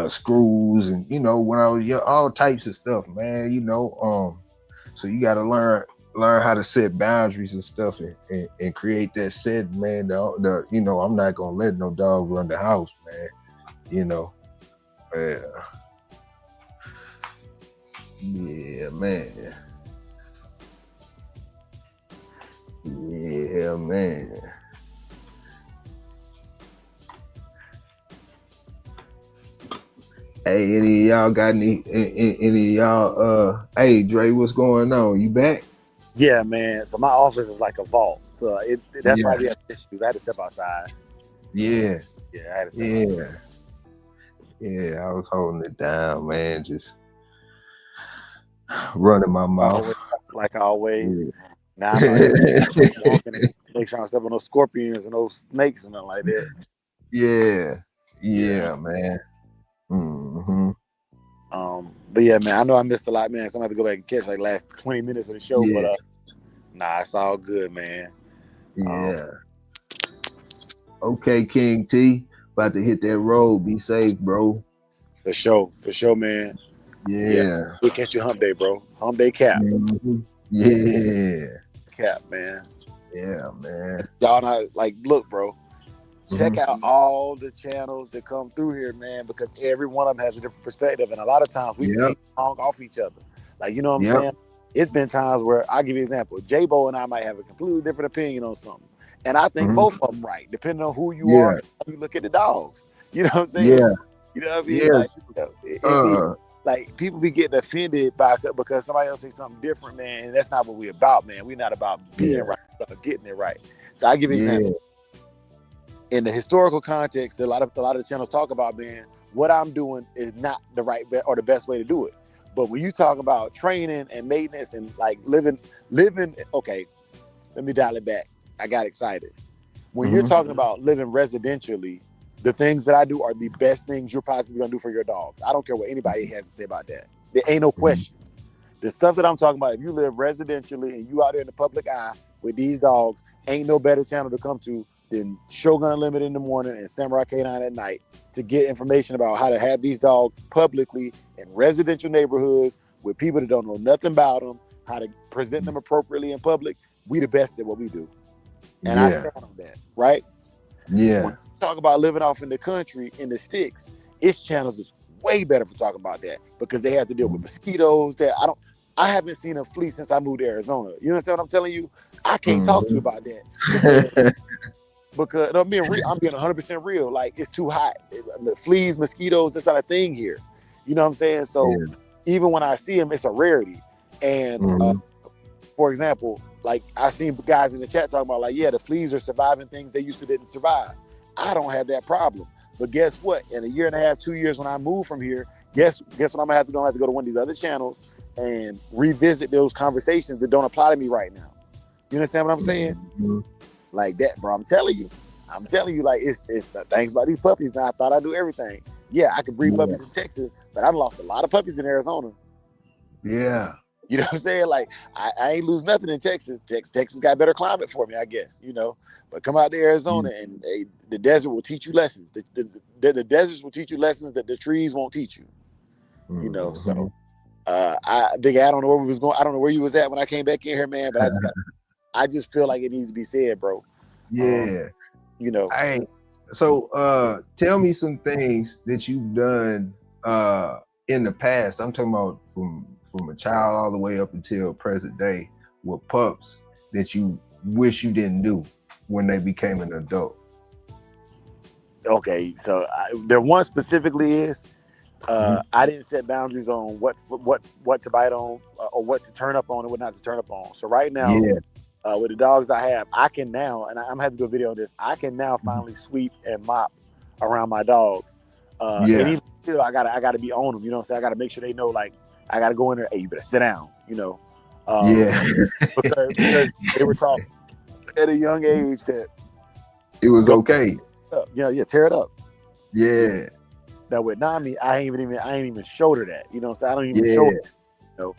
screws, and you know, when I was young, all types of stuff, man. You know, so you got to learn how to set boundaries and stuff, and create that set, man. The you know, I'm not gonna let no dog run the house, man. You know, yeah, man. Yeah, man. Hey, any of y'all got any of y'all? Hey, Dre, what's going on? You back? Yeah, man. So my office is like a vault. So that's why we have issues. I had to step outside. Yeah. Yeah, I had to step outside. Yeah, I was holding it down, man. Just running my mouth. Like always. Yeah. Now I'm out here walking and make sure I don't step on those scorpions and those snakes and nothing like that. Yeah, man. Mm-hmm. But yeah, man, I know I missed a lot, man. So I'm gonna have to go back and catch like last 20 minutes of the show. Yeah. But nah, it's all good, man. Yeah. Okay, King T, about to hit that road. Be safe, bro. For sure, man. Yeah. We'll catch you hump day, bro. Hump day cap. Mm-hmm. Yeah. Cap, man. Yeah, man. Y'all not like, look, bro. Check out all the channels that come through here, man, because every one of them has a different perspective. And a lot of times we ping pong off each other. Like, you know what I'm saying? It's been times where, I'll give you an example. J-Bo and I might have a completely different opinion on something. And I think both of them right, depending on who you are, how you look at the dogs. You know what I'm saying? Yeah. You know what I mean? Like, you know, like, people be getting offended because somebody else say something different, man. And that's not what we're about, man. We're not about being right, we're about getting it right. So I'll give you an example. In the historical context, a lot of the channels talk about, man, what I'm doing is not the right or the best way to do it. But when you talk about training and maintenance and like living, okay, let me dial it back. I got excited. When you're talking about living residentially, the things that I do are the best things you're possibly gonna do for your dogs. I don't care what anybody has to say about that. There ain't no question. The stuff that I'm talking about, if you live residentially and you out there in the public eye with these dogs, ain't no better channel to come to than Shogun Unlimited in the morning and Samurai K9 at night to get information about how to have these dogs publicly in residential neighborhoods with people that don't know nothing about them, how to present them appropriately in public. We the best at what we do. And I stand on that, right? Yeah. When you talk about living off in the country, in the sticks, its channels is way better for talking about that because they have to deal with mosquitoes that I haven't seen a flea since I moved to Arizona. You understand what I'm telling you? I can't talk to you about that. because no, I'm being 100% real. Like, it's too hot. The fleas, mosquitoes, that's not a thing here. You know what I'm saying? So even when I see them, it's a rarity. And for example, like, I've seen guys in the chat talking about, like, yeah, the fleas are surviving things they used to didn't survive. I don't have that problem. But guess what? In a year and a half, 2 years, when I move from here, guess what I'm gonna have to do? I have to go to one of these other channels and revisit those conversations that don't apply to me right now. You understand what I'm saying? Like that, bro. I'm telling you, like, it's the things about these puppies, man. I thought I knew everything. Yeah, I could breed puppies in Texas, but I've lost a lot of puppies in Arizona. Yeah. You know what I'm saying? Like, I ain't lose nothing in Texas. Texas got better climate for me, I guess, you know. But come out to Arizona and the desert will teach you lessons. The deserts will teach you lessons that the trees won't teach you. You know, so Big A, I don't know where we was going. I don't know where you was at when I came back in here, man, but I just feel like it needs to be said, bro. Yeah. You know. So tell me some things that you've done in the past. I'm talking about from a child all the way up until present day with pups that you wish you didn't do when they became an adult. Okay, so there one specifically is I didn't set boundaries on what to bite on or what to turn up on and what not to turn up on. So right now, with the dogs I have, I can now, and I'm gonna have to do a video on this, I can now finally sweep and mop around my dogs. And even still, I gotta be on them. You know what I'm saying? I gotta make sure they know, like, I gotta go in there. Hey, you better sit down. You know, because they were taught at a young age that it was okay. Tear it up. Yeah. Now with Nami, I ain't even showed her that. You know what I'm saying? I don't even show her. You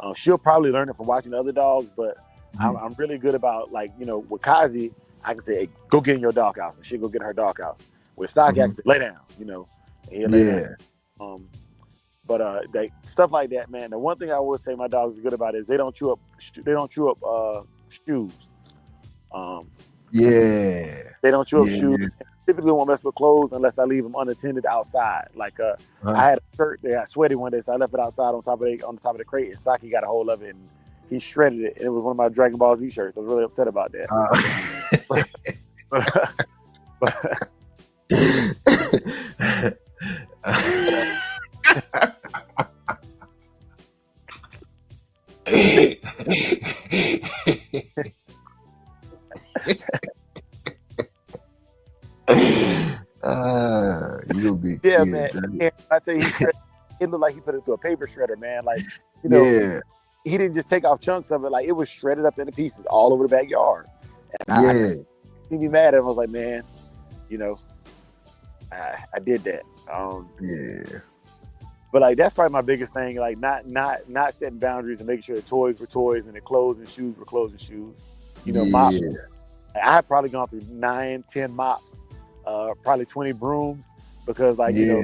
know, she'll probably learn it from watching other dogs, but I'm really good about, like, you know, with Kazi, I can say, hey, go get in your doghouse, and she'll go get in her doghouse. With Saki, I can say, lay down. You know, and he'll lay down. But stuff like that, man. The one thing I would say my dogs are good about is they don't chew up shoes. They don't chew up shoes. Typically won't mess with clothes unless I leave them unattended outside. Like I had a shirt that got sweaty one day, so I left it outside on top of the crate, and Saki got a hold of it and he shredded it. And it was one of my Dragon Ball Z shirts. I was really upset about that. You'll be man. I tell you, it looked like he put it through a paper shredder, man. Like, you know, he didn't just take off chunks of it. Like, it was shredded up into pieces all over the backyard. And he'd be mad at him. I was like, man, you know, I did that. But like, that's probably my biggest thing. Like, not setting boundaries and making sure the toys were toys and the clothes and shoes were clothes and shoes. You know, mops. I had probably gone through 9-10 mops, probably 20 brooms, because, like, you know,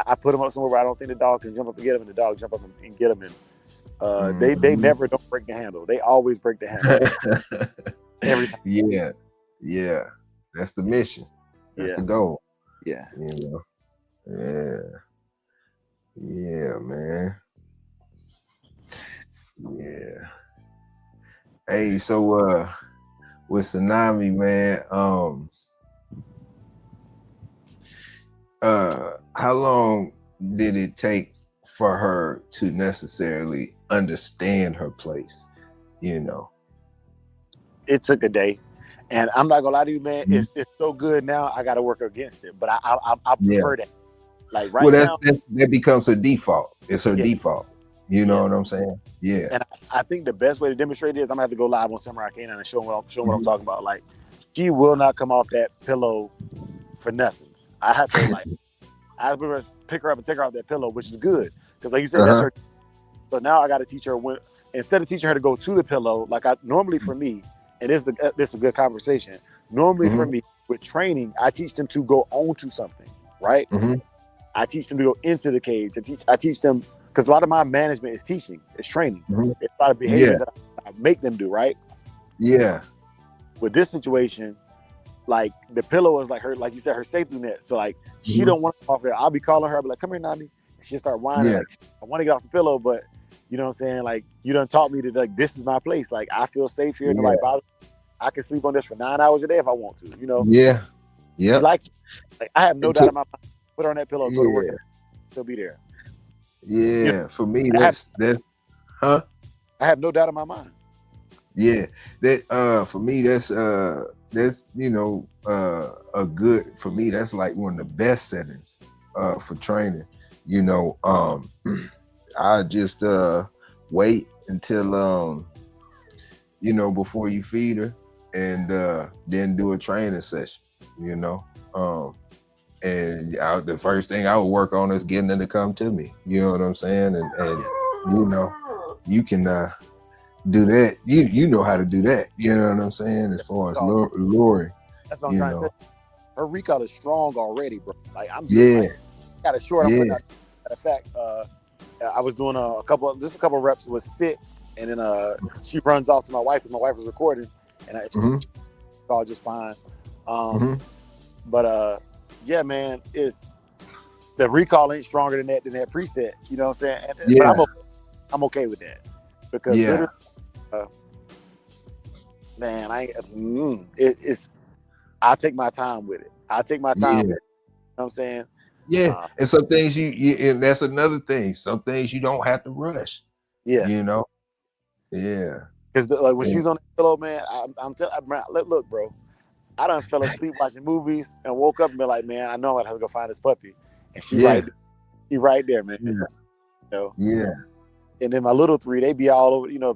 I put them up somewhere where I don't think the dog can jump up and get them, and the dog jump up and get them. And they never don't break the handle. They always break the handle every time. Yeah. That's the mission. That's the goal. Yeah. You know. Yeah, man. Yeah. Hey, so with Tsunami, man, how long did it take for her to necessarily understand her place? You know, it took a day, and I'm not gonna lie to you, man. It's so good now. I got to work against it, but I prefer that. Like now, that becomes her default. It's her default. You know what I'm saying? Yeah. And I think the best way to demonstrate it is I'm gonna have to go live on Samurai Kennels and show what I'm talking about. Like, she will not come off that pillow for nothing. I have to pick her up and take her off that pillow, which is good, because, like you said, that's her. So now I got to teach her instead of teaching her to go to the pillow, like I normally, for me, and this is a good conversation. Normally for me, with training, I teach them to go onto something, right? I teach them to go into the cage. I teach them, because a lot of my management is teaching, it's training. It's a lot of behaviors that I make them do, right? Yeah. With this situation, like, the pillow is like her, like you said, her safety net. So, like, she don't want to come off there. I'll be calling her, I'll be like, come here, Nami. And she'll start whining, like, I want to get off the pillow, but you know what I'm saying? Like, you done taught me that, like, this is my place. Like, I feel safe here. Nobody bothers me. I can sleep on this for 9 hours a day if I want to. You know. Yeah. Yeah. Like I have no doubt in my mind. Put her on that pillow, go to work. Yeah. She'll be there. Yeah. You know, For me, that's huh? I have no doubt in my mind. Yeah. That for me, that's you know, a good, for me, that's like one of the best settings for training. You know, I just wait until you know, before you feed her, and then do a training session, you know. And the first thing I would work on is getting her to come to me. You know what I'm saying? And you know, you can do that. You know how to do that. You know what I'm saying? As far as luring. That's what I'm trying to say. Her recall is strong already, bro. Like I'm got a short. Yeah. Matter of fact, I was doing a couple reps with sit, and then she runs off to my wife because my wife was recording, and I call just fine. But yeah, man, it's the recall ain't stronger than that preset. You know what I'm saying? But I'm okay with that because literally, man, it's I'll take my time with it. I'll take my time with it. You know what I'm saying? Yeah, and some things you and that's another thing. Some things you don't have to rush. Yeah, you know. Yeah, because like when she's on the pillow, man, I'm telling. Look, bro, I done fell asleep watching movies and woke up and been like, man, I know I'm gonna have to go find this puppy, and she right there, man. Yeah. You know? Yeah. And then my little three, they be all over. You know,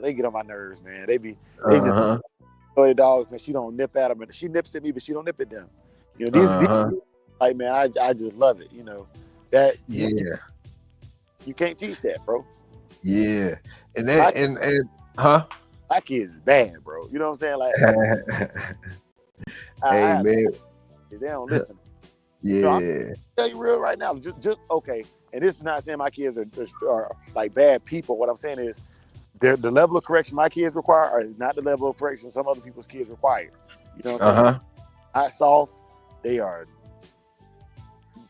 they get on my nerves, man. They just the dogs, man. She don't nip at them, and she nips at me, but she don't nip at them. You know, these like, man, I just love it. You know, that you can't teach that, bro. Yeah, and that and my kids is bad, bro. You know what I'm saying? Like, hey man, they don't listen. Yeah, you know, I'm tell you real right now. Just okay. And this is not saying my kids are like bad people. What I'm saying is, the level of correction my kids require is not the level of correction some other people's kids require. You know what I'm saying? Not soft. They are.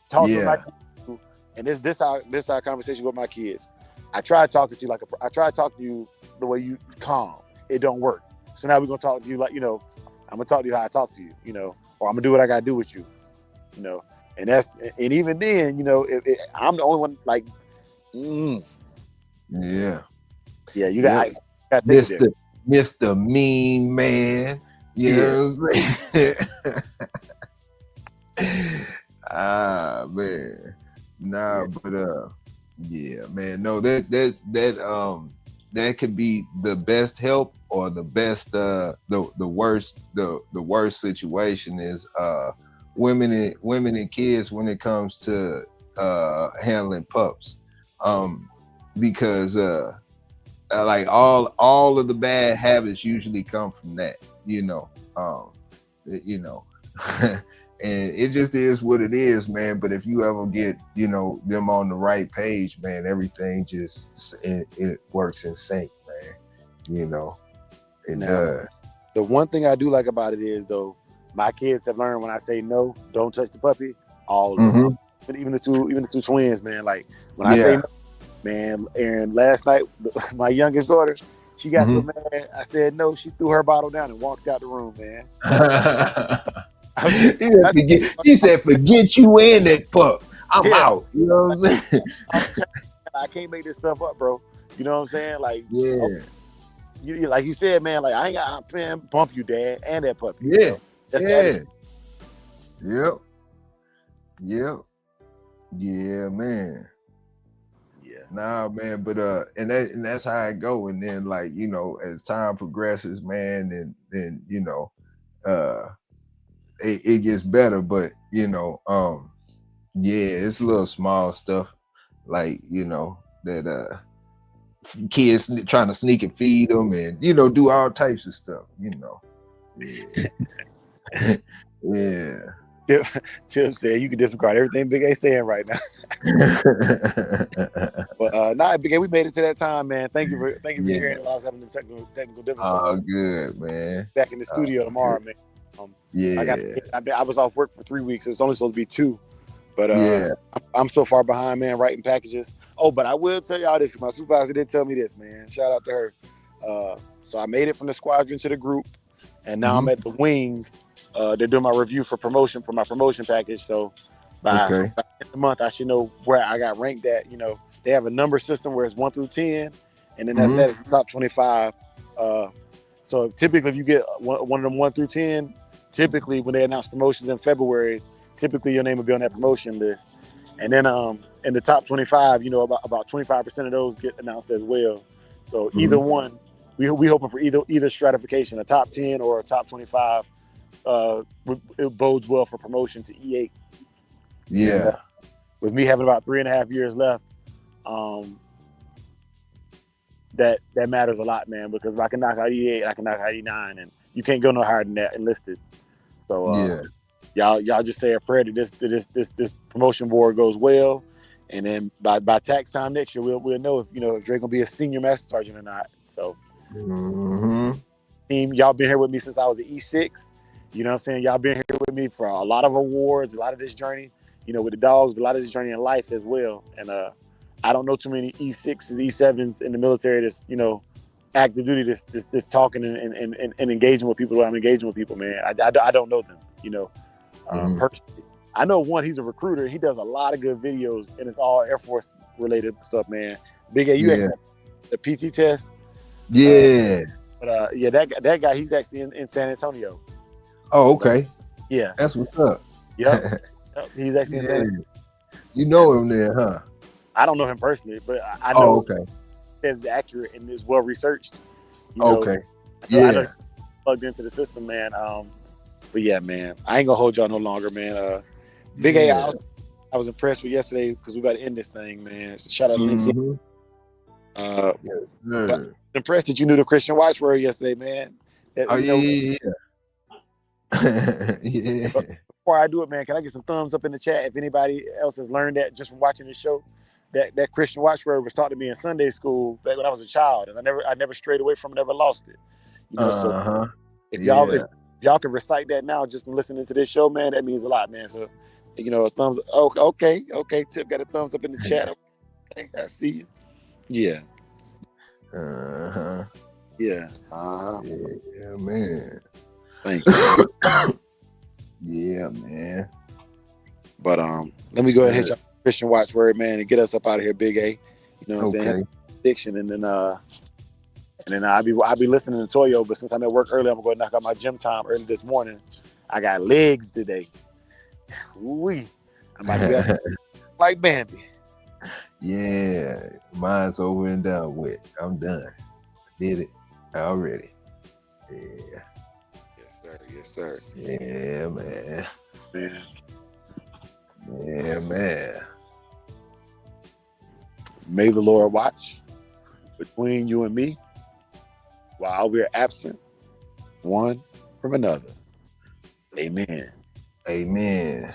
Talk to my kids, and this our conversation with my kids. I try talking to you I try to talk to you the way you calm. It don't work. So now we're gonna talk to you like, you know, I'm gonna talk to you how I talk to you, you know, or I'm gonna do what I gotta do with you, you know. And even then, you know, if I'm the only one like, yeah, you got to Mr. Mean Man. You know what I'm saying? Man. Nah, but yeah, man. No, that could be the best help or the best the worst situation is women and kids when it comes to handling pups. Because like all of the bad habits usually come from that, you know. And it just is what it is, man. But if you ever get, you know, them on the right page, man, everything just it works in sync, man. You know, it does. The one thing I do like about it is, though, my kids have learned when I say no, don't touch the puppy. All of them, even the two twins, man. Like when I say no, man. And last night, my youngest daughter, she got so mad. I said no. She threw her bottle down and walked out the room, man. He said, "Forget you and that pup. I'm out." You know what I'm saying? I can't make this stuff up, bro. You know what I'm saying? Like, like you said, man. Like I ain't got to bump you, dad, and that puppy. Yeah, you know? That's Yeah, man. Yeah. Nah, man, but and that's how it go. And then, like, you know, as time progresses, man, then you know, it gets better. But you know, it's little small stuff, like, you know, that kids trying to sneak and feed them, and you know, do all types of stuff. You know, Tim said you can disregard everything Big A saying right now. But Big A, we made it to that time, man. Thank you for sharing while I was having the technical difficulties. Oh, good, man. Back in the studio tomorrow, man. I was off work for 3 weeks. It was only supposed to be 2. But I'm so far behind, man, writing packages. Oh, but I will tell y'all this, because my supervisor did tell me this, man. Shout out to her. So I made it from the squadron to the group. and now I'm at the wing. They're doing my review for promotion for my promotion package. So by the end of the month, I should know where I got ranked at. You know, they have a number system where it's 1 through 10, and then that is the top 25. So typically, if you get one of them 1 through 10, typically when they announce promotions in February, typically your name will be on that promotion list. And then in the top 25, you know, about 25% of those get announced as well. So either one, we hoping for either stratification, a top 10 or a top 25. It bodes well for promotion to E8. Yeah. And, with me having about 3.5 years left, that matters a lot, man. Because if I can knock out E8, I can knock out E9, and you can't go no higher than that enlisted. So y'all just say a prayer that this promotion board goes well, and then by tax time next year, we'll know if Drake gonna be a senior master sergeant or not. So, team, y'all been here with me since I was an E6. You know what I'm saying? Y'all been here with me for a lot of awards, a lot of this journey, with the dogs, but a lot of this journey in life as well. And I don't know too many E6s, E7s in the military that's, active duty, that's talking and engaging with people the way I'm engaging with people, man. I don't know them, personally. I know one, he's a recruiter. He does a lot of good videos, and it's all Air Force related stuff, man. Big A, you actually the PT test. Yeah. That guy, he's actually in San Antonio. Oh, okay. Yeah. That's what's up. Yep. He's actually in San Antonio. You know him there, huh? I don't know him personally, but I know okay. It's accurate and is well researched. Okay. I know plugged into the system, man. But yeah, man, I ain't gonna hold y'all no longer, man. Big A, I was impressed with yesterday because we about to end this thing, man. Shout out to Lindsay. Yes, sir. Impressed that you knew the Christian watchword yesterday, man. Yeah. Before I do it, man, can I get some thumbs up in the chat if anybody else has learned that just from watching this show? That Christian watchword was taught to me in Sunday school back when I was a child, and I never strayed away from it, never lost it. So if y'all can recite that now just from listening to this show, man, that means a lot, man. So a thumbs up. Oh, okay. Tip got a thumbs up in the chat. Okay, I see you. Yeah. Yeah. Yeah, man. Thank you. Yeah, man. But let me go ahead and hit y'all Christian watchword, man, and get us up out of here, Big A. You know what I'm saying? Addiction, and then I'll be listening to Toyo. But since I'm at work early, I'm gonna knock out my gym time early this morning. I got legs today. I'm about to be like Bambi. Yeah, mine's over and done with. I'm done. Did it already. Yeah. Yes, sir. Yeah, man. Yeah, man. May the Lord watch between you and me while we're absent one from another. Amen. Amen.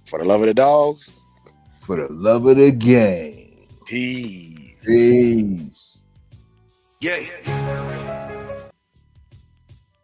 For the love of the dogs. For the love of the game. Peace. Peace. Yeah.